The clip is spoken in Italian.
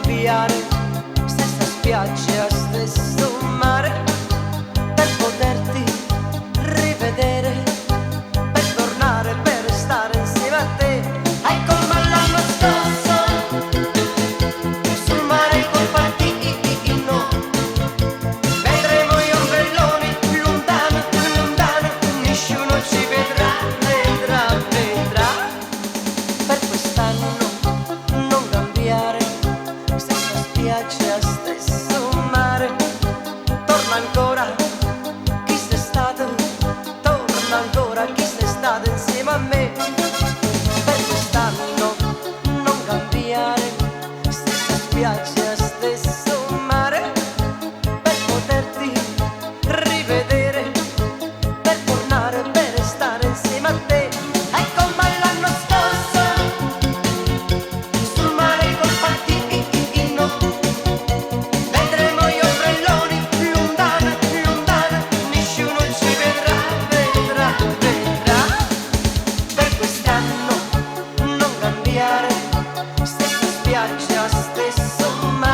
cambiare, stessa spiaggia, stesso mare, per poterti rivedere, per tornare, per stare insieme a te. È come l'anno scorso, sul mare col partino, vedremo gli ombrelloni lontano, lontano, nessuno ci vedrà, vedrà, vedrà. Per quest'anno non cambiare, stessa spiaggia, stesso mare, torna ancora chi sei stato, torna ancora chi sei stato insieme a me. Per quest'anno non cambiare, stessa spiaggia, stesso mare, per poterti rivedere, per tornare, per stare insieme a te. È come l'anno scorso, sul mare col partino, vedremo gli ombrelloni lontano, lontano, nessuno ci vedrà, vedrà, vedrà. Per quest'anno non cambiare, stessa spiaggia, stesso mare,